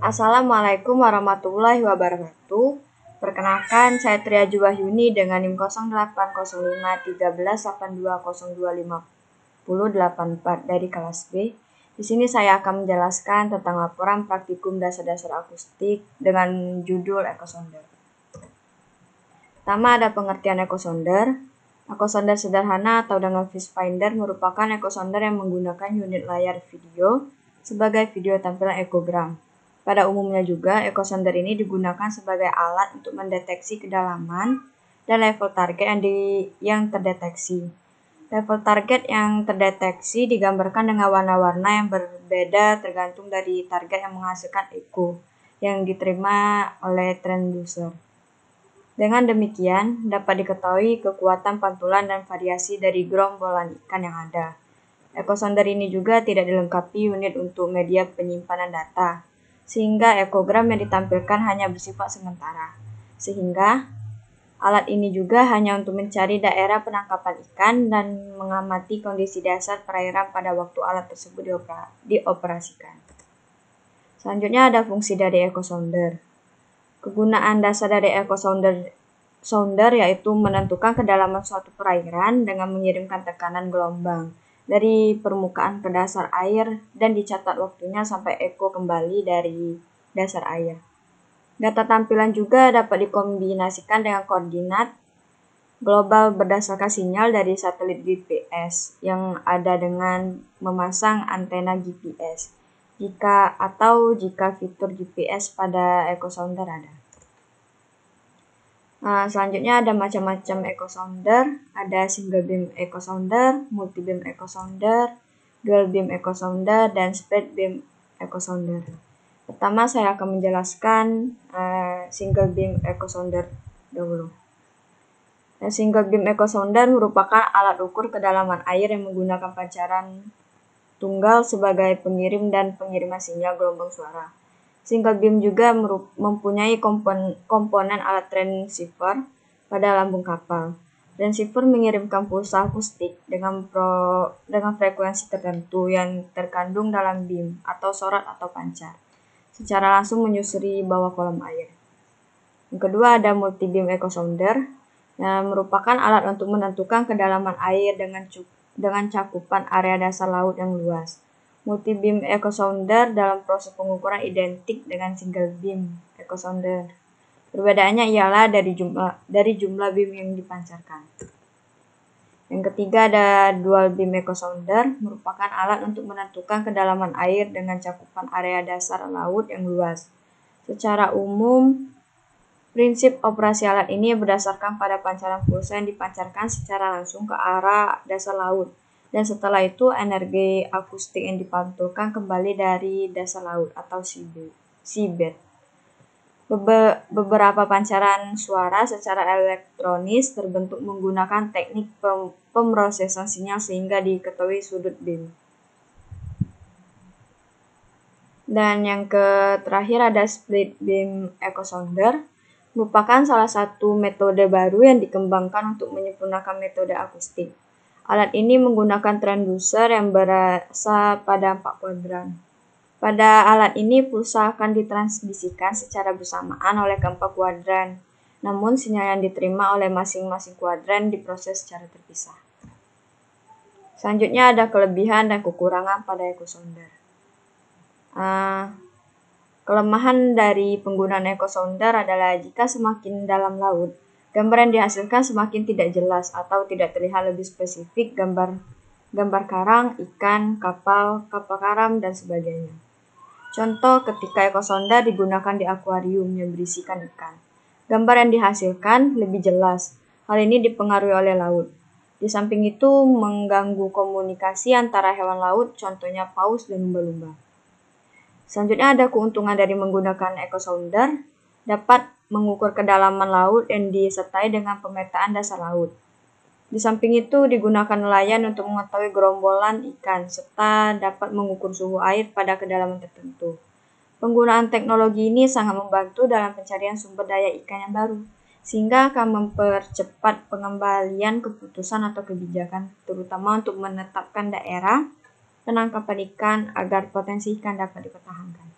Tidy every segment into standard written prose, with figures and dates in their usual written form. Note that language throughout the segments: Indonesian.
Assalamualaikum warahmatullahi wabarakatuh. Perkenalkan, saya Triaju Wahyuni dengan NIM 08051382025084 dari kelas B. Di sini saya akan menjelaskan tentang laporan praktikum dasar-dasar akustik dengan judul ekosonder. Pertama ada pengertian ekosonder. Ekosonder sederhana atau dengan viewfinder merupakan ekosonder yang menggunakan unit layar video sebagai video tampilan ekogram. Pada umumnya juga, ekosonder ini digunakan sebagai alat untuk mendeteksi kedalaman dan level target yang terdeteksi. Level target yang terdeteksi digambarkan dengan warna-warna yang berbeda tergantung dari target yang menghasilkan echo yang diterima oleh transducer. Dengan demikian, dapat diketahui kekuatan pantulan dan variasi dari gerombolan ikan yang ada. Ekosonder ini juga tidak dilengkapi unit untuk media penyimpanan data, sehingga ekogram yang ditampilkan hanya bersifat sementara. Sehingga alat ini juga hanya untuk mencari daerah penangkapan ikan dan mengamati kondisi dasar perairan pada waktu alat tersebut dioperasikan. Selanjutnya ada fungsi dari ekosonder. Kegunaan dasar dari ekosonder yaitu menentukan kedalaman suatu perairan dengan mengirimkan tekanan gelombang dari permukaan ke dasar air dan dicatat waktunya sampai echo kembali dari dasar air. Data tampilan juga dapat dikombinasikan dengan koordinat global berdasarkan sinyal dari satelit GPS yang ada dengan memasang antena GPS jika fitur GPS pada ekosonder ada. Selanjutnya ada macam-macam ekosonder, ada single beam ekosonder, multi beam ekosonder, dual beam ekosonder, dan split beam ekosonder. Pertama saya akan menjelaskan single beam ekosonder dahulu. Single beam ekosonder merupakan alat ukur kedalaman air yang menggunakan pancaran tunggal sebagai pengirim dan pengiriman sinyal gelombang suara. Single beam juga mempunyai komponen alat transceiver pada lambung kapal. Transceiver mengirimkan pulsa akustik dengan frekuensi tertentu yang terkandung dalam beam atau sorot atau pancar, secara langsung menyusuri bawah kolam air. Yang kedua ada multi beam ekosonder, yang merupakan alat untuk menentukan kedalaman air dengan cakupan area dasar laut yang luas. Multi beam ekosonder dalam proses pengukuran identik dengan single beam ekosonder. Perbedaannya ialah dari jumlah beam yang dipancarkan. Yang ketiga ada dual beam ekosonder, merupakan alat untuk menentukan kedalaman air dengan cakupan area dasar laut yang luas. Secara umum, prinsip operasi alat ini berdasarkan pada pancaran pulsa yang dipancarkan secara langsung ke arah dasar laut. Dan setelah itu energi akustik yang dipantulkan kembali dari dasar laut atau seabed. Beberapa pancaran suara secara elektronis terbentuk menggunakan teknik pemrosesan sinyal sehingga diketahui sudut beam. Dan yang terakhir ada split beam ekosonder, merupakan salah satu metode baru yang dikembangkan untuk menyempurnakan metode akustik. Alat ini menggunakan transducer yang berasa pada 4 kuadran. Pada alat ini pulsa akan ditransmisikan secara bersamaan oleh keempat kuadran, namun sinyal yang diterima oleh masing-masing kuadran diproses secara terpisah. Selanjutnya ada kelebihan dan kekurangan pada ekosonder. Kelemahan dari penggunaan ekosonder adalah jika semakin dalam laut, gambar yang dihasilkan semakin tidak jelas atau tidak terlihat lebih spesifik gambar karang, ikan, kapal karam, dan sebagainya. Contoh ketika ekosonder digunakan di akuarium yang berisikan ikan. Gambar yang dihasilkan lebih jelas. Hal ini dipengaruhi oleh laut. Di samping itu mengganggu komunikasi antara hewan laut, contohnya paus dan lumba-lumba. Selanjutnya ada keuntungan dari menggunakan ekosonder, dapat mengukur kedalaman laut yang disertai dengan pemetaan dasar laut. Di samping itu digunakan nelayan untuk mengetahui gerombolan ikan, serta dapat mengukur suhu air pada kedalaman tertentu. Penggunaan teknologi ini sangat membantu dalam pencarian sumber daya ikan yang baru, sehingga akan mempercepat pengembalian keputusan atau kebijakan, terutama untuk menetapkan daerah penangkapan ikan agar potensi ikan dapat dipertahankan.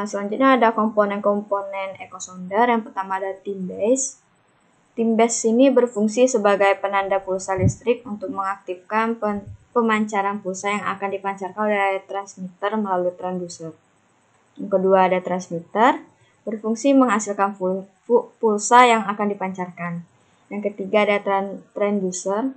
Selanjutnya ada komponen-komponen echo sounder. Yang pertama ada tim base. Tim base ini berfungsi sebagai penanda pulsa listrik untuk mengaktifkan pemancaran pulsa yang akan dipancarkan oleh transmitter melalui transducer. Yang kedua ada transmitter, berfungsi menghasilkan pulsa yang akan dipancarkan. Yang ketiga ada transducer.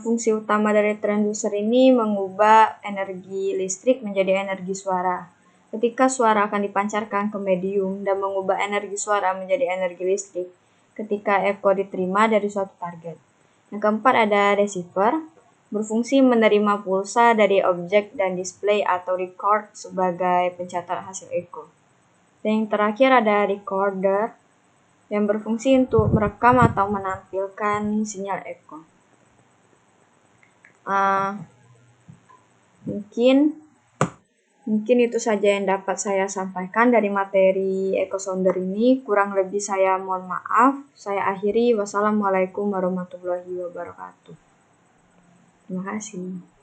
Fungsi utama dari transducer ini mengubah energi listrik menjadi energi suara. Ketika suara akan dipancarkan ke medium dan mengubah energi suara menjadi energi listrik ketika echo diterima dari suatu target. Yang keempat ada receiver, berfungsi menerima pulsa dari objek dan display atau record sebagai pencatat hasil echo. Dan yang terakhir ada recorder, yang berfungsi untuk merekam atau menampilkan sinyal echo. Mungkin itu saja yang dapat saya sampaikan dari materi echo sounder ini. Kurang lebih saya mohon maaf. Saya akhiri. Wassalamualaikum warahmatullahi wabarakatuh. Terima kasih.